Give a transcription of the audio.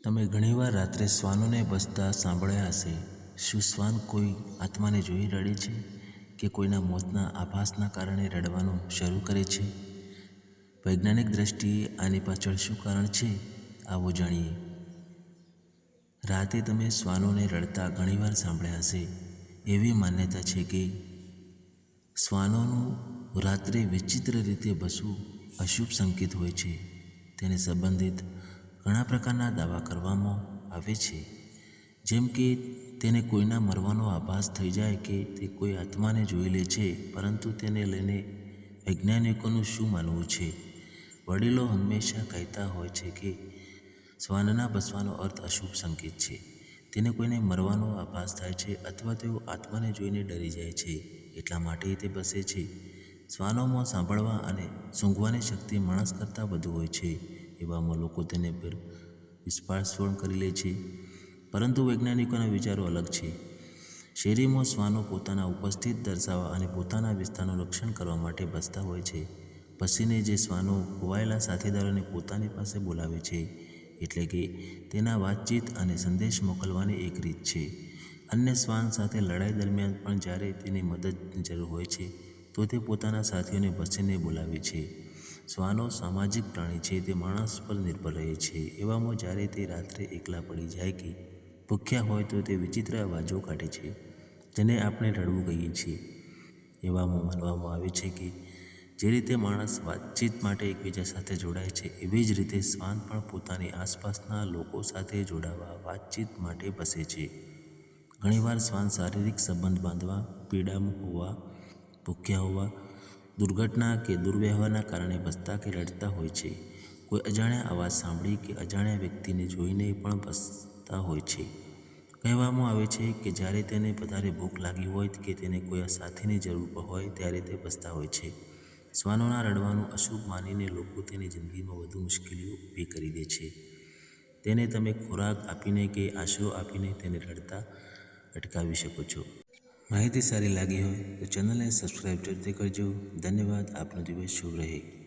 તમે ઘણીવાર રાત્રે શ્વાનોને બસતા સાંભળ્યા હશે. શું શ્વાન કોઈ આત્માને જોઈ રડે છે કે કોઈના મોતના આભાસના કારણે રડવાનું શરૂ કરે છે? વૈજ્ઞાનિક દ્રષ્ટિએ આની પાછળ શું કારણ છે, આવો જાણીએ. રાતે તમે શ્વાનોને રડતા ઘણીવાર સાંભળ્યા હશે. એવી માન્યતા છે કે શ્વાનોનું રાત્રે વિચિત્ર રીતે બસવું અશુભ સંકેત હોય છે. તેને સંબંધિત ઘણા પ્રકારના દાવા કરવામાં આવે છે, જેમ કે તેને કોઈના મરવાનો આભાસ થઈ જાય કે તે કોઈ આત્માને જોઈ લે છે. પરંતુ તેને લઈને વૈજ્ઞાનિકોનું શું માનવું છે? વડીલો હંમેશા કહેતા હોય છે કે શ્વાનના બસવાનો અર્થ અશુભ સંકેત છે. તેને કોઈને મરવાનો આભાસ થાય છે અથવા તેઓ આત્માને જોઈને ડરી જાય છે, એટલા માટે તે બસે છે. શ્વાનોમાં સાંભળવા અને સૂંઘવાની શક્તિ માણસ કરતાં વધુ હોય છે. એવામાં લોકો તેને પર વિશ્વાસ પણ કરી લે છે, પરંતુ વૈજ્ઞાનિકોના વિચારો અલગ છે. શેરીમાં શ્વાનો પોતાના ઉપસ્થિત દર્શાવવા અને પોતાના વિસ્તારનું રક્ષણ કરવા માટે બસતા હોય છે. પછીને જે શ્વાનો ખોવાયેલા સાથીદારોને પોતાની પાસે બોલાવે છે, એટલે કે તેના વાતચીત અને સંદેશ મોકલવાની એક રીત છે. અન્ય શ્વાન સાથે લડાઈ દરમિયાન પણ જ્યારે તેની મદદની જરૂર હોય છે, તો તે પોતાના સાથીઓને ભસીને બોલાવે છે. શ્વાનો સામાજિક પ્રાણી છે. તે માણસ પર નિર્ભર રહે છે. એવામાં જ્યારે તે રાત્રે એકલા પડી જાય કે ભૂખ્યા હોય તો તે વિચિત્ર અવાજો કાઢે છે, જેને આપણે રડવું કહીએ છીએ. એવામાં માનવામાં આવે છે કે જે રીતે માણસ વાતચીત માટે એકબીજા સાથે જોડાય છે, એવી જ રીતે શ્વાન પણ પોતાની આસપાસના લોકો સાથે જોડાવા વાતચીત માટે બસે છે. ઘણીવાર શ્વાન શારીરિક સંબંધ બાંધવા, પીડામાં હોવા, ભૂખ્યા હોવા, દુર્ઘટના કે દુર્વ્યવહારના કારણે બસતા કે રડતા હોય છે. કોઈ અજાણ્યા અવાજ સાંભળી કે અજાણ્યા વ્યક્તિને જોઈને પણ બસતા હોય છે. કહેવામાં આવે છે કે જ્યારે તેને વધારે ભૂખ લાગી હોય કે તેને કોઈ સાથીની જરૂર હોય ત્યારે તે બસતા હોય છે. શ્વાનોના રડવાનું અશુભ માનીને લોકો તેની જિંદગીમાં વધુ મુશ્કેલીઓ ઊભી કરી દે છે. તેને તમે ખોરાક આપીને કે આશરો આપીને તેને રડતા અટકાવી શકો છો. માહિતી સારી લાગી હોય તો ચેનલને સબસ્ક્રાઈબ જરૂરથી કરજો. ધન્યવાદ. આપનો દિવસ શુભ રહે.